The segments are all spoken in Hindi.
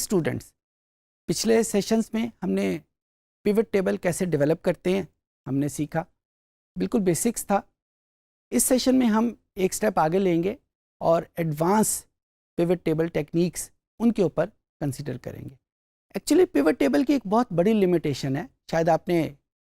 स्टूडेंट्स, पिछले सेशंस में हमने पिवट टेबल कैसे डेवलप करते हैं हमने सीखा, बिल्कुल बेसिक्स था। इस सेशन में हम एक स्टेप आगे लेंगे और एडवांस पिवट टेबल टेक्निक्स उनके ऊपर कंसीडर करेंगे। एक्चुअली पिवट टेबल की एक बहुत बड़ी लिमिटेशन है, शायद आपने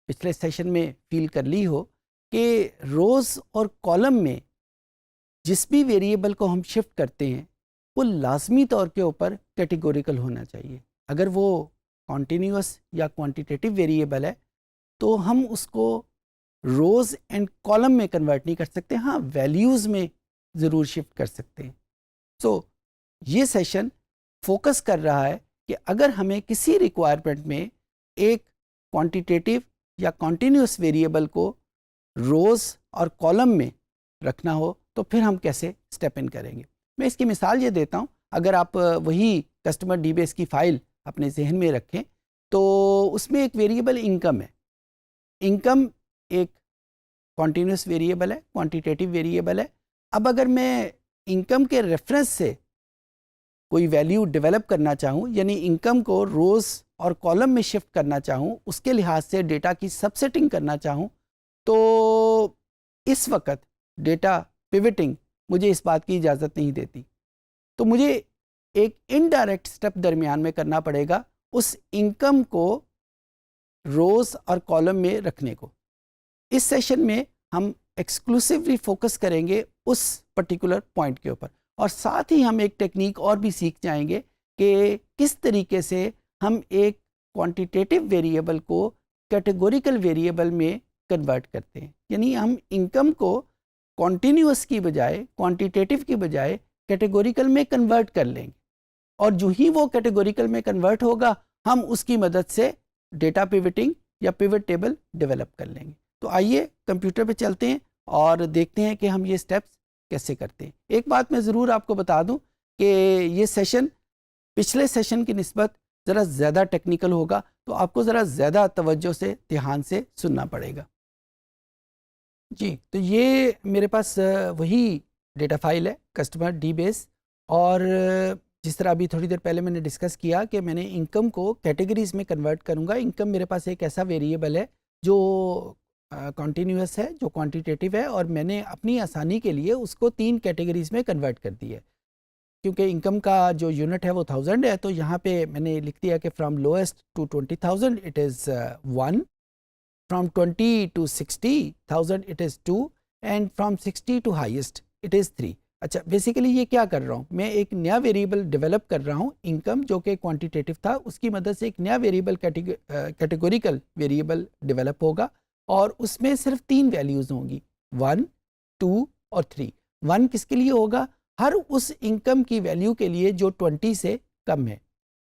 पिछले सेशन में फील कर ली हो, कि रोज़ और कॉलम में जिस भी वेरिएबल को हम शिफ्ट करते हैं वो लाजमी तौर के ऊपर कैटेगोरिकल होना चाहिए। अगर वो कॉन्टीन्यूअस या क्वांटिटेटिव वेरिएबल है तो हम उसको रोज़ एंड कॉलम में कन्वर्ट नहीं कर सकते, हाँ वैल्यूज़ में ज़रूर शिफ्ट कर सकते हैं। सो ये सेशन फोकस कर रहा है कि अगर हमें किसी रिक्वायरमेंट में एक क्वांटिटेटिव या कॉन्टीन्यूअस वेरिएबल को रोज़ और कॉलम में रखना हो तो फिर हम कैसे स्टेप इन करेंगे। मैं इसकी मिसाल ये देता हूँ, अगर आप वही कस्टमर डीबेस की फ़ाइल अपने जहन में रखें तो उसमें एक वेरिएबल इनकम है। इनकम एक कॉन्टीन्यूअस वेरिएबल है, क्वांटिटेटिव वेरिएबल है। अब अगर मैं इनकम के रेफरेंस से कोई वैल्यू डेवलप करना चाहूँ, यानी इनकम को रोज़ और कॉलम में शिफ्ट करना चाहूँ, उसके लिहाज से डेटा की सबसेटिंग करना चाहूँ, तो इस वक्त डेटा पिवटिंग मुझे इस बात की इजाज़त नहीं देती। तो मुझे एक इनडायरेक्ट स्टेप दरमियान में करना पड़ेगा उस इनकम को रोज़ और कॉलम में रखने को। इस सेशन में हम एक्सक्लूसिवली फोकस करेंगे उस पर्टिकुलर पॉइंट के ऊपर, और साथ ही हम एक टेक्निक और भी सीख जाएंगे कि किस तरीके से हम एक क्वांटिटेटिव वेरिएबल को कैटेगोरिकल वेरिएबल में कन्वर्ट करते हैं। यानी हम इनकम को कॉन्टीन्यूअस की बजाय, क्वांटिटेटिव की बजाय कैटेगोरिकल में कन्वर्ट कर लेंगे, और जो ही वो कैटेगोरिकल में कन्वर्ट होगा हम उसकी मदद से डेटा पिवटिंग या पिवट टेबल डेवलप कर लेंगे। तो आइए कंप्यूटर पे चलते हैं और देखते हैं कि हम ये स्टेप्स कैसे करते हैं। एक बात मैं ज़रूर आपको बता दूं कि ये सेशन पिछले सेशन की निस्बत ज़रा ज़्यादा टेक्निकल होगा, तो आपको ज़रा ज़्यादा तवज्जो से, ध्यान से सुनना पड़ेगा। जी, तो ये मेरे पास वही डेटा फाइल है, कस्टमर डीबेस, और जिस तरह अभी थोड़ी देर पहले मैंने डिस्कस किया कि मैंने इनकम को कैटेगरीज में कन्वर्ट करूंगा। इनकम मेरे पास एक ऐसा वेरिएबल है जो कॉन्टीन्यूअस है, जो क्वांटिटेटिव है, और मैंने अपनी आसानी के लिए उसको 3 कैटेगरीज में कन्वर्ट कर दिया है। क्योंकि इनकम का जो यूनिट है वो 1000 है, तो यहाँ पे मैंने लिख दिया कि from lowest to 20,000 it is 1, from 20 to 60,000 it is 2, and फ्रॉम 60 टू हाईएस्ट इट इज़ 3। अच्छा, बेसिकली ये क्या कर रहा हूँ, मैं एक नया वेरिएबल डेवलप कर रहा हूँ। इनकम जो कि क्वांटिटेटिव था, उसकी मदद से एक नया वेरिएबल कैटेगोरिकल वेरिएबल डेवलप होगा, और उसमें सिर्फ 3 वैल्यूज़ होंगी, 1, 2 और 3। 1 किसके लिए होगा, हर उस इनकम की वैल्यू के लिए जो 20 से कम है।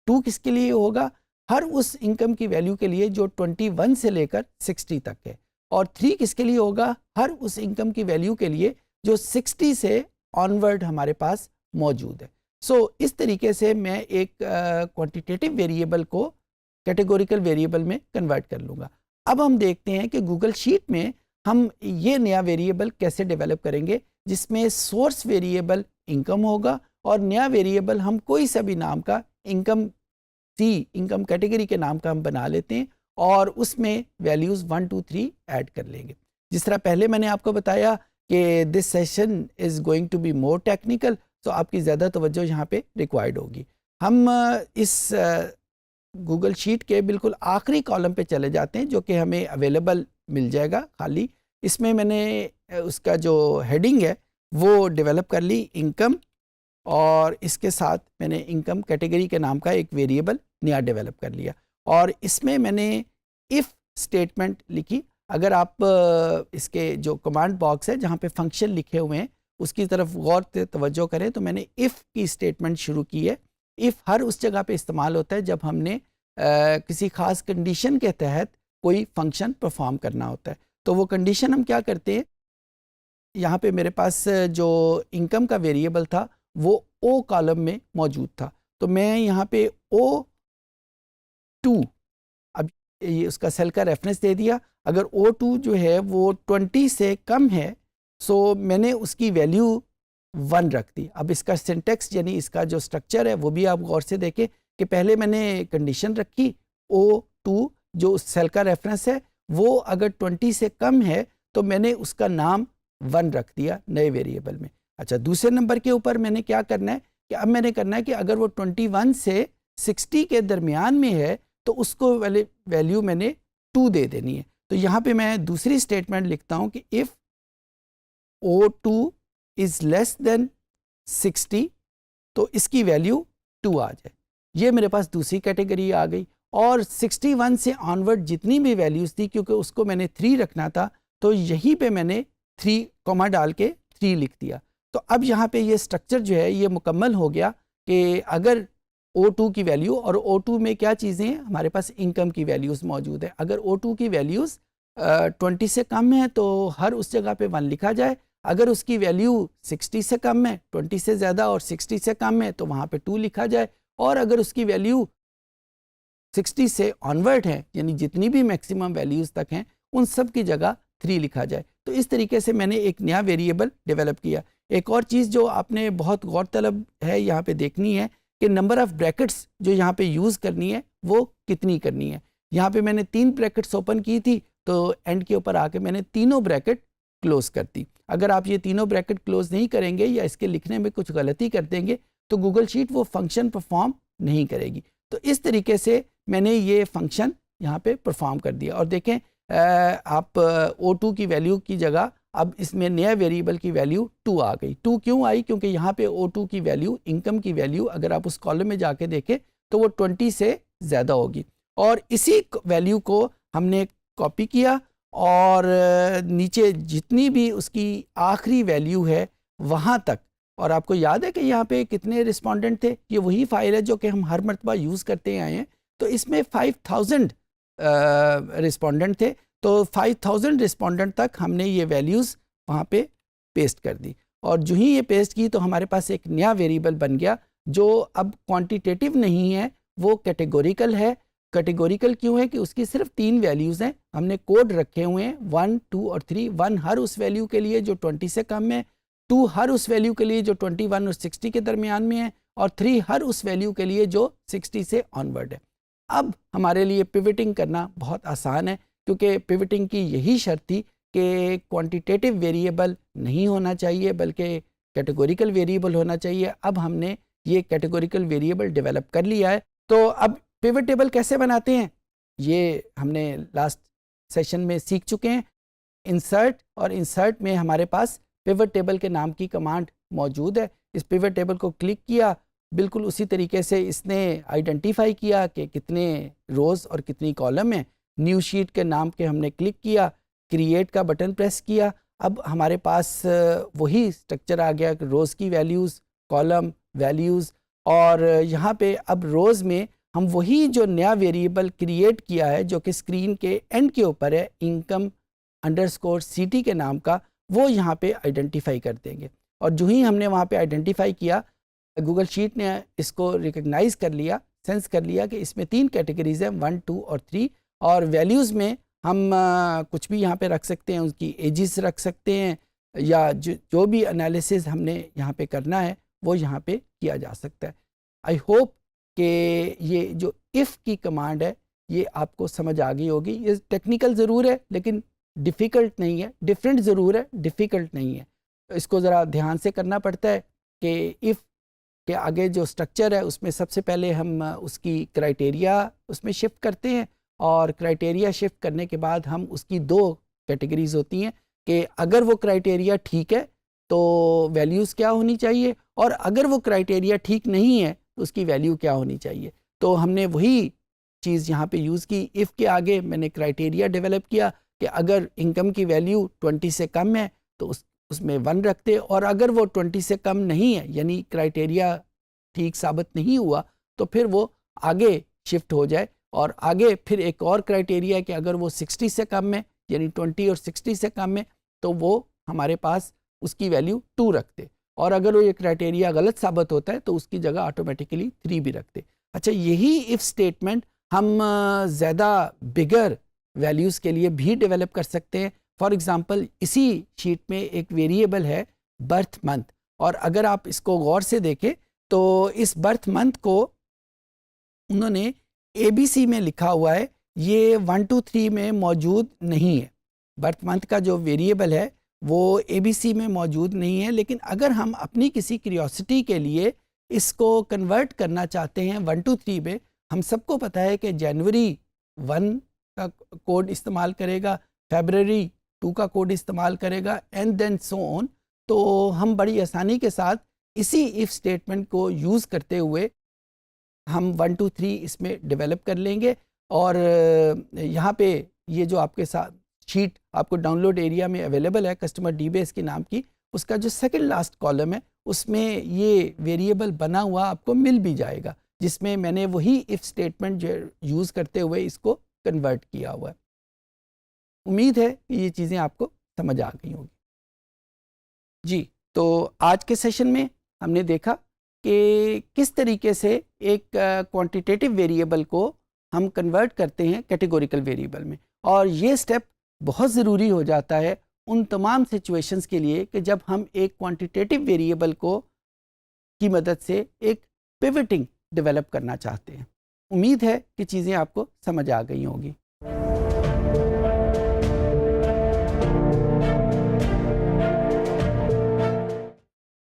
2 किसके लिए होगा, हर उस इनकम की वैल्यू के लिए जो 21 से लेकर 60 तक है। और 3 किसके लिए होगा, हर उस इनकम की वैल्यू के लिए जो 60 से ऑनवर्ड हमारे पास मौजूद है। सो इस तरीके से मैं एक क्वांटिटेटिव वेरिएबल को कैटेगोरिकल वेरिएबल में कन्वर्ट कर लूँगा। अब हम देखते हैं कि गूगल शीट में हम ये नया वेरिएबल कैसे डेवलप करेंगे, जिसमें सोर्स वेरिएबल इनकम होगा और नया वेरिएबल हम कोई सा भी नाम का इनकम इनकम कैटेगरी के नाम का हम बना लेते हैं, और उसमें वैल्यूज़ 1, 2, 3 ऐड कर लेंगे। जिस तरह पहले मैंने आपको बताया कि this session is going to be more technical, तो आपकी ज़्यादा तवज्जो यहाँ पे रिक्वायर्ड होगी। हम इस गूगल शीट के बिल्कुल आखिरी कॉलम पे चले जाते हैं, जो कि हमें अवेलेबल मिल जाएगा खाली। इसमें मैंने उसका जो हेडिंग है वो डेवलप कर ली, इनकम, और इसके साथ मैंने इनकम कैटेगरी के नाम का एक वेरिएबल नया डेवलप कर लिया, और इसमें मैंने इफ़ स्टेटमेंट लिखी। अगर आप इसके जो कमांड बॉक्स है जहाँ पे फंक्शन लिखे हुए हैं उसकी तरफ गौर से तवज्जो करें, तो मैंने इफ़ की स्टेटमेंट शुरू की है। इफ़ हर उस जगह पे इस्तेमाल होता है जब हमने किसी ख़ास कंडीशन के तहत कोई फंक्शन परफॉर्म करना होता है। तो वो कंडीशन हम क्या करते हैं, यहाँ पे मेरे पास जो इनकम का वेरिएबल था वो ओ कॉलम में मौजूद था, तो मैं यहाँ पे O2, अब ये उसका सेल का रेफरेंस दे दिया। अगर O2 जो है वो 20 से कम है, सो मैंने उसकी वैल्यू 1 रख दी। अब इसका सिंटेक्स यानी इसका जो स्ट्रक्चर है वो भी आप गौर से देखें कि पहले मैंने कंडीशन रखी O2 जो उस सेल का रेफरेंस है वो अगर 20 से कम है तो मैंने उसका नाम 1 रख दिया नए वेरिएबल में। अच्छा, दूसरे नंबर के ऊपर मैंने क्या करना है कि अब मैंने करना है कि अगर वो 21 से 60 के दरमियान में है तो उसको वैल्यू मैंने 2 दे देनी है। तो यहाँ पे मैं दूसरी स्टेटमेंट लिखता हूँ कि if O2 is less than 60 तो इसकी वैल्यू 2 आ जाए। ये मेरे पास दूसरी कैटेगरी आ गई। और 61 से ऑनवर्ड जितनी भी वैल्यूज़ थी, क्योंकि उसको मैंने 3 रखना था, तो यहीं पे मैंने 3 कॉमा डाल के 3 लिख दिया। तो अब यहाँ पे ये स्ट्रक्चर जो है ये मुकम्मल हो गया कि अगर O2 की वैल्यू, और O2 में क्या चीज़ें हैं, हमारे पास इनकम की वैल्यूज़ मौजूद है। अगर O2 की वैल्यूज़ 20 से कम है तो हर उस जगह पे 1 लिखा जाए। अगर उसकी वैल्यू 60 से कम है, 20 से ज़्यादा और 60 से कम है, तो वहाँ पे 2 लिखा जाए। और अगर उसकी वैल्यू 60 से ऑनवर्ड है, यानी जितनी भी मैक्सिमम वैल्यूज़ तक हैं, उन सब की जगह 3 लिखा जाए। तो इस तरीके से मैंने एक नया वेरिएबल डेवलप किया। एक और चीज़ जो आपने बहुत गौरतलब है यहाँ पे देखनी है कि नंबर ऑफ़ ब्रैकेट्स जो यहाँ पे यूज़ करनी है वो कितनी करनी है। यहाँ पे मैंने 3 ब्रैकेट्स ओपन की थी, तो एंड के ऊपर आके मैंने तीनों ब्रैकेट क्लोज़ कर दी। अगर आप ये तीनों ब्रैकेट क्लोज़ नहीं करेंगे या इसके लिखने में कुछ गलती कर देंगे तो गूगल शीट वो फंक्शन परफॉर्म नहीं करेगी। तो इस तरीके से मैंने ये फंक्शन यहाँ पे परफॉर्म कर दिया। और देखें आप O2 की वैल्यू की जगह अब इसमें नया वेरिएबल की वैल्यू 2 आ गई। 2 क्यों आई? क्योंकि यहाँ पे O2 की वैल्यू, इनकम की वैल्यू, अगर आप उस कॉलम में जाके देखें तो वो 20 से ज़्यादा होगी। और इसी वैल्यू को हमने कॉपी किया और नीचे जितनी भी उसकी आखिरी वैल्यू है वहाँ तक। और आपको याद है कि यहाँ पे कितने रिस्पोंडेंट थे? ये वही फाइल है जो कि हम हर मरतबा यूज़ करते आए हैं। तो इसमें 5000 रिस्पोंडेंट थे। तो 5000 रिस्पोंडेंट तक हमने ये वैल्यूज़ वहाँ पे पेस्ट कर दी। और जो ही ये पेस्ट की तो हमारे पास एक नया वेरिएबल बन गया जो अब क्वांटिटेटिव नहीं है, वो कैटेगोरिकल है। कैटेगोरिकल क्यों है? कि उसकी सिर्फ 3 वैल्यूज़ हैं। हमने कोड रखे हुए हैं 1, 2 और 3। 1 हर उस वैल्यू के लिए जो 20 से कम है, 2 हर उस वैल्यू के लिए जो 21 और 60 के दरमियान में है, और 3 हर उस वैल्यू के लिए जो 60 से ऑनवर्ड है। अब हमारे लिए पिवटिंग करना बहुत आसान है, क्योंकि पिवटिंग की यही शर्त थी कि क्वांटिटेटिव वेरिएबल नहीं होना चाहिए बल्कि कैटेगोरिकल वेरिएबल होना चाहिए। अब हमने ये कैटेगोरिकल वेरिएबल डेवलप कर लिया है। तो अब पिवट टेबल कैसे बनाते हैं ये हमने लास्ट सेशन में सीख चुके हैं। इंसर्ट, और इंसर्ट में हमारे पास पिवट टेबल के नाम की कमांड मौजूद है। इस पिवट टेबल को क्लिक किया, बिल्कुल उसी तरीके से इसने आइडेंटिफाई किया कि कितने रोज़ और कितनी कॉलम है। न्यू शीट के नाम के हमने क्लिक किया, क्रिएट का बटन प्रेस किया। अब हमारे पास वही स्ट्रक्चर आ गया कि रोज़ की वैल्यूज़, कॉलम वैल्यूज़, और यहाँ पे अब रोज़ में हम वही जो नया वेरिएबल क्रिएट किया है जो कि स्क्रीन के एंड के ऊपर है, इनकम अंडरस्कोर CT के नाम का, वो यहाँ पे आइडेंटिफाई कर देंगे। और जो ही हमने वहाँ पे आइडेंटिफाई किया, गूगल शीट ने इसको रिकग्नाइज़ कर लिया, सेंस कर लिया कि इसमें 3 कैटेगरीज़ हैं, 1, 2 और 3। और वैल्यूज़ में हम कुछ भी यहाँ पे रख सकते हैं, उसकी एजेस रख सकते हैं, या जो भी एनालिसिस हमने यहाँ पे करना है वो यहाँ पे किया जा सकता है। आई होप कि ये जो इफ़ की कमांड है ये आपको समझ आ गई होगी। ये टेक्निकल ज़रूर है लेकिन डिफ़िकल्ट नहीं है, डिफरेंट ज़रूर है, डिफ़िकल्ट नहीं है। तो इसको ज़रा ध्यान से करना पड़ता है कि इफ़ के आगे जो स्ट्रक्चर है उसमें सबसे पहले हम उसकी क्राइटेरिया उसमें शिफ्ट करते हैं, और क्राइटेरिया शिफ्ट करने के बाद हम उसकी 2 कैटेगरीज़ होती हैं कि अगर वो क्राइटेरिया ठीक है तो वैल्यूज़ क्या होनी चाहिए, और अगर वो क्राइटेरिया ठीक नहीं है तो उसकी वैल्यू क्या होनी चाहिए। तो हमने वही चीज़ यहाँ पे यूज़ की। इफ़ के आगे मैंने क्राइटेरिया डेवलप किया कि अगर इनकम की वैल्यू 20 से कम है तो उसमें 1 रखते, और अगर वो 20 से कम नहीं है यानी क्राइटेरिया ठीक साबित नहीं हुआ तो फिर वो आगे शिफ्ट हो जाए। और आगे फिर एक और क्राइटेरिया है कि अगर वो 60 से कम है यानी 20 और 60 से कम है तो वो हमारे पास उसकी वैल्यू 2 रखते, और अगर वो ये क्राइटेरिया गलत साबित होता है तो उसकी जगह ऑटोमेटिकली 3 भी रखते। अच्छा, यही इफ़ स्टेटमेंट हम ज़्यादा बिगर वैल्यूज़ के लिए भी डेवलप कर सकते हैं। फॉर एग्ज़ाम्पल इसी शीट में एक वेरिएबल है बर्थ मंथ, और अगर आप इसको गौर से देखें तो इस बर्थ मंथ को उन्होंने ABC में लिखा हुआ है, ये 1 2 3 में मौजूद नहीं है। बर्थ मंथ का जो वेरिएबल है वो ABC में मौजूद नहीं है, लेकिन अगर हम अपनी किसी क्यूरियोसिटी के लिए इसको कन्वर्ट करना चाहते हैं 1 2 3 में, हम सबको पता है कि जनवरी 1 का कोड इस्तेमाल करेगा, फरवरी 2 का कोड इस्तेमाल करेगा एंड देन सो ऑन। तो हम बड़ी आसानी के साथ इसी इफ़ स्टेटमेंट को यूज़ करते हुए हम 1 2 3 इसमें डेवलप कर लेंगे। और यहाँ पे ये जो आपके साथ शीट आपको डाउनलोड एरिया में अवेलेबल है कस्टमर डीबेस के नाम की, उसका जो सेकंड लास्ट कॉलम है उसमें ये वेरिएबल बना हुआ आपको मिल भी जाएगा, जिसमें मैंने वही इफ़ स्टेटमेंट जो यूज़ करते हुए इसको कन्वर्ट किया हुआ है। उम्मीद है कि ये चीज़ें आपको समझ आ गई होगी। जी, तो आज के सेशन में हमने देखा कि किस तरीके से एक क्वांटिटेटिव वेरिएबल को हम कन्वर्ट करते हैं कैटेगोरिकल वेरिएबल में, और ये स्टेप बहुत ज़रूरी हो जाता है उन तमाम सिचुएशंस के लिए कि जब हम एक क्वांटिटेटिव वेरिएबल को की मदद से एक पिवटिंग डेवलप करना चाहते हैं। उम्मीद है कि चीज़ें आपको समझ आ गई होंगी।